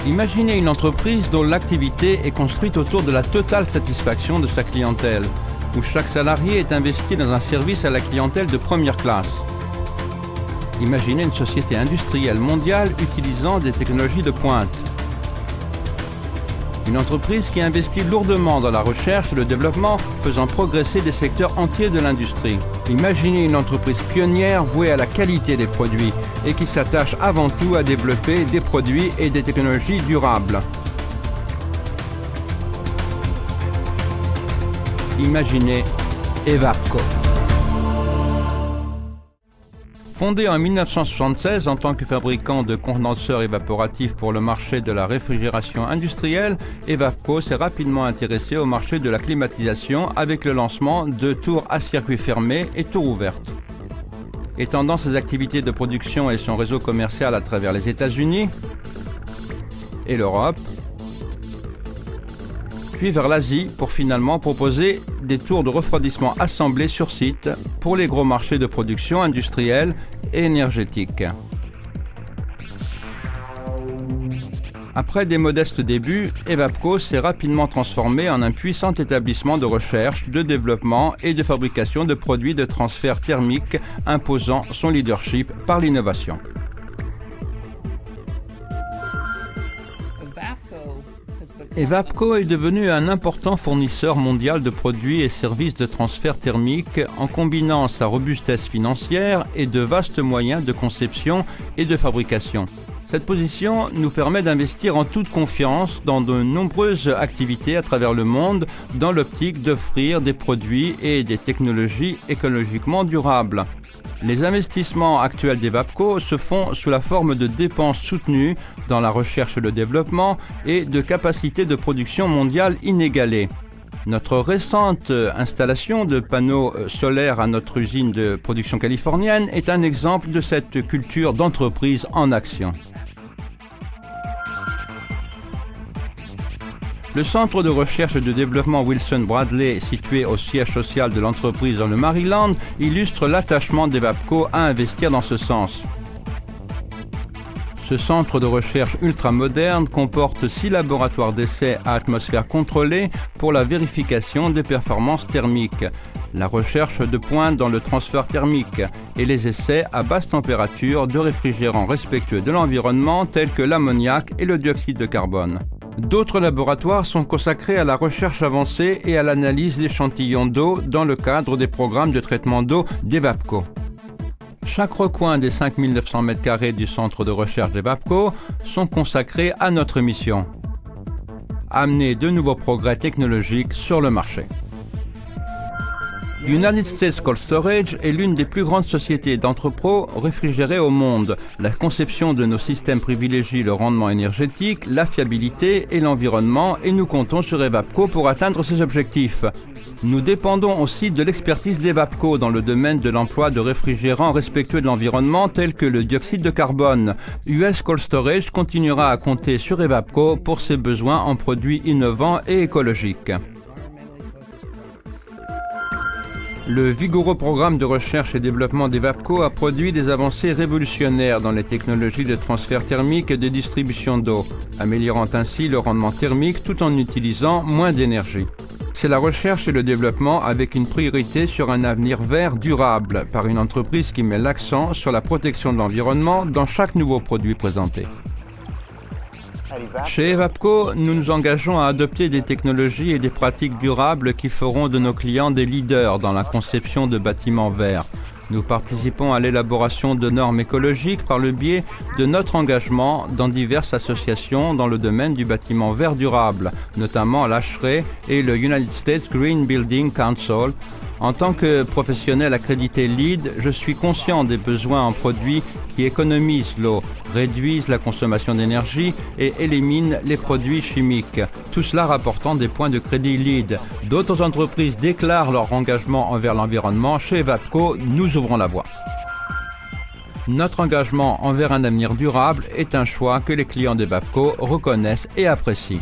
Imaginez une entreprise dont l'activité est construite autour de la totale satisfaction de sa clientèle, où chaque salarié est investi dans un service à la clientèle de première classe. Imaginez une société industrielle mondiale utilisant des technologies de pointe. Une entreprise qui investit lourdement dans la recherche et le développement, faisant progresser des secteurs entiers de l'industrie. Imaginez une entreprise pionnière vouée à la qualité des produits et qui s'attache avant tout à développer des produits et des technologies durables. Imaginez Evapco. Fondé en 1976 en tant que fabricant de condenseurs évaporatifs pour le marché de la réfrigération industrielle, Evapco s'est rapidement intéressé au marché de la climatisation avec le lancement de tours à circuit fermé et tours ouvertes. Étendant ses activités de production et son réseau commercial à travers les États-Unis et l'Europe, puis vers l'Asie pour finalement proposer des tours de refroidissement assemblés sur site pour les gros marchés de production industrielle et énergétique. Après des modestes débuts, Evapco s'est rapidement transformé en un puissant établissement de recherche, de développement et de fabrication de produits de transfert thermique imposant son leadership par l'innovation. Evapco est devenu un important fournisseur mondial de produits et services de transfert thermique en combinant sa robustesse financière et de vastes moyens de conception et de fabrication. Cette position nous permet d'investir en toute confiance dans de nombreuses activités à travers le monde dans l'optique d'offrir des produits et des technologies écologiquement durables. Les investissements actuels d'Evapco se font sous la forme de dépenses soutenues dans la recherche et le développement et de capacités de production mondiale inégalées. Notre récente installation de panneaux solaires à notre usine de production californienne est un exemple de cette culture d'entreprise en action. Le centre de recherche et de développement Wilson Bradley, situé au siège social de l'entreprise dans le Maryland, illustre l'attachement d'Evapco à investir dans ce sens. Ce centre de recherche ultramoderne comporte 6 laboratoires d'essais à atmosphère contrôlée pour la vérification des performances thermiques, la recherche de pointe dans le transfert thermique et les essais à basse température de réfrigérants respectueux de l'environnement tels que l'ammoniac et le dioxyde de carbone. D'autres laboratoires sont consacrés à la recherche avancée et à l'analyse d'échantillons d'eau dans le cadre des programmes de traitement d'eau d'Evapco. Chaque recoin des 5900 m² du centre de recherche d'Evapco sont consacrés à notre mission: amener de nouveaux progrès technologiques sur le marché. United States Cold Storage est l'une des plus grandes sociétés d'entrepôt réfrigérées au monde. La conception de nos systèmes privilégie le rendement énergétique, la fiabilité et l'environnement et nous comptons sur Evapco pour atteindre ces objectifs. Nous dépendons aussi de l'expertise d'Evapco dans le domaine de l'emploi de réfrigérants respectueux de l'environnement tels que le dioxyde de carbone. US Cold Storage continuera à compter sur Evapco pour ses besoins en produits innovants et écologiques. Le vigoureux programme de recherche et développement d'Evapco a produit des avancées révolutionnaires dans les technologies de transfert thermique et de distribution d'eau, améliorant ainsi le rendement thermique tout en utilisant moins d'énergie. C'est la recherche et le développement avec une priorité sur un avenir vert durable par une entreprise qui met l'accent sur la protection de l'environnement dans chaque nouveau produit présenté. Chez Evapco, nous nous engageons à adopter des technologies et des pratiques durables qui feront de nos clients des leaders dans la conception de bâtiments verts. Nous participons à l'élaboration de normes écologiques par le biais de notre engagement dans diverses associations dans le domaine du bâtiment vert durable, notamment l'ASHRAE et le United States Green Building Council. En tant que professionnel accrédité LEED, je suis conscient des besoins en produits qui économisent l'eau, réduisent la consommation d'énergie et éliminent les produits chimiques. Tout cela rapportant des points de crédit LEED. D'autres entreprises déclarent leur engagement envers l'environnement. Chez Evapco, nous ouvrons la voie. Notre engagement envers un avenir durable est un choix que les clients d'Evapco reconnaissent et apprécient.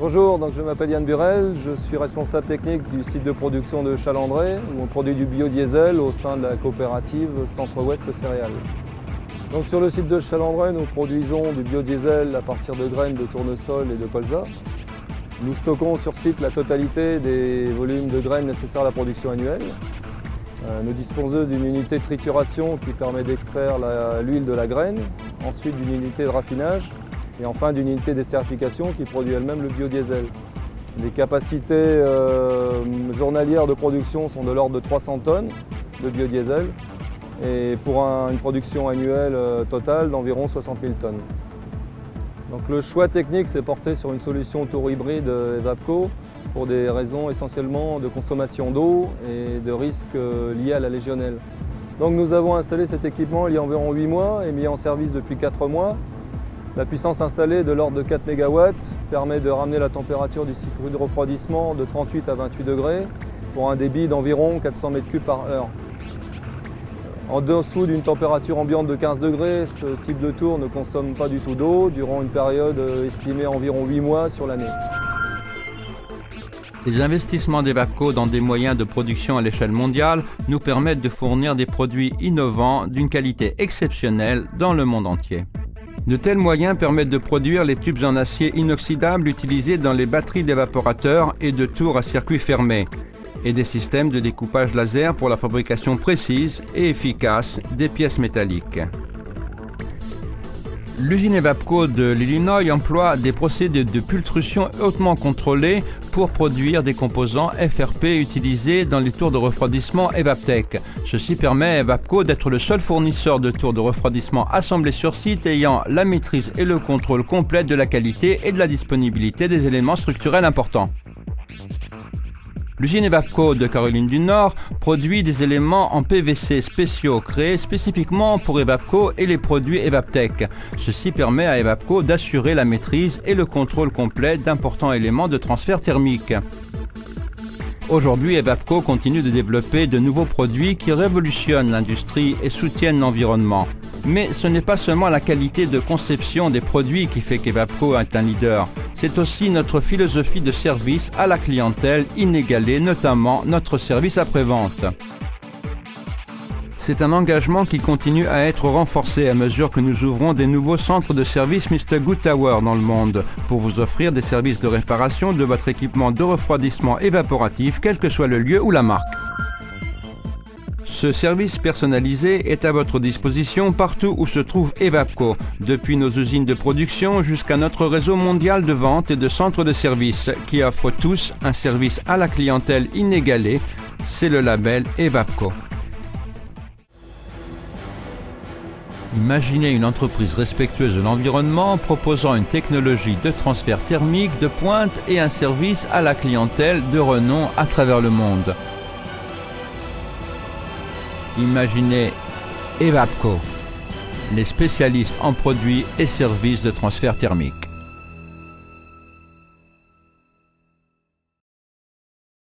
Bonjour, je m'appelle Yann Burel, je suis responsable technique du site de production de Chalandré où on produit du biodiesel au sein de la coopérative Centre-Ouest Céréales. Donc sur le site de Chalandray, nous produisons du biodiesel à partir de graines de tournesol et de colza. Nous stockons sur site la totalité des volumes de graines nécessaires à la production annuelle. Nous disposons d'une unité de trituration qui permet d'extraire l'huile de la graine, ensuite d'une unité de raffinage et enfin d'une unité d'estérification qui produit elle-même le biodiesel. Les capacités journalières de production sont de l'ordre de 300 tonnes de biodiesel et pour une production annuelle totale d'environ 60 000 tonnes. Donc le choix technique s'est porté sur une solution tour-hybride Evapco pour des raisons essentiellement de consommation d'eau et de risques liés à la légionnelle. Donc nous avons installé cet équipement il y a environ 8 mois et mis en service depuis 4 mois. La puissance installée de l'ordre de 4 MW permet de ramener la température du cycle de refroidissement de 38 à 28 degrés pour un débit d'environ 400 m3 par heure. En dessous d'une température ambiante de 15 degrés, ce type de tour ne consomme pas du tout d'eau durant une période estimée à environ 8 mois sur l'année. Les investissements d'Evapco dans des moyens de production à l'échelle mondiale nous permettent de fournir des produits innovants d'une qualité exceptionnelle dans le monde entier. De tels moyens permettent de produire les tubes en acier inoxydable utilisés dans les batteries d'évaporateurs et de tours à circuit fermé, et des systèmes de découpage laser pour la fabrication précise et efficace des pièces métalliques. L'usine Evapco de l'Illinois emploie des procédés de pultrusion hautement contrôlés pour produire des composants FRP utilisés dans les tours de refroidissement Evaptec. Ceci permet à Evapco d'être le seul fournisseur de tours de refroidissement assemblés sur site ayant la maîtrise et le contrôle complet de la qualité et de la disponibilité des éléments structurels importants. L'usine Evapco de Caroline du Nord produit des éléments en PVC spéciaux créés spécifiquement pour Evapco et les produits Evaptec. Ceci permet à Evapco d'assurer la maîtrise et le contrôle complet d'importants éléments de transfert thermique. Aujourd'hui, Evapco continue de développer de nouveaux produits qui révolutionnent l'industrie et soutiennent l'environnement. Mais ce n'est pas seulement la qualité de conception des produits qui fait qu'Evapco est un leader. C'est aussi notre philosophie de service à la clientèle inégalée, notamment notre service après-vente. C'est un engagement qui continue à être renforcé à mesure que nous ouvrons des nouveaux centres de service Mr. Good Tower dans le monde pour vous offrir des services de réparation de votre équipement de refroidissement évaporatif, quel que soit le lieu ou la marque. Ce service personnalisé est à votre disposition partout où se trouve Evapco, depuis nos usines de production jusqu'à notre réseau mondial de vente et de centres de services qui offrent tous un service à la clientèle inégalé. C'est le label Evapco. Imaginez une entreprise respectueuse de l'environnement proposant une technologie de transfert thermique de pointe et un service à la clientèle de renom à travers le monde. Imaginez Evapco, les spécialistes en produits et services de transfert thermique.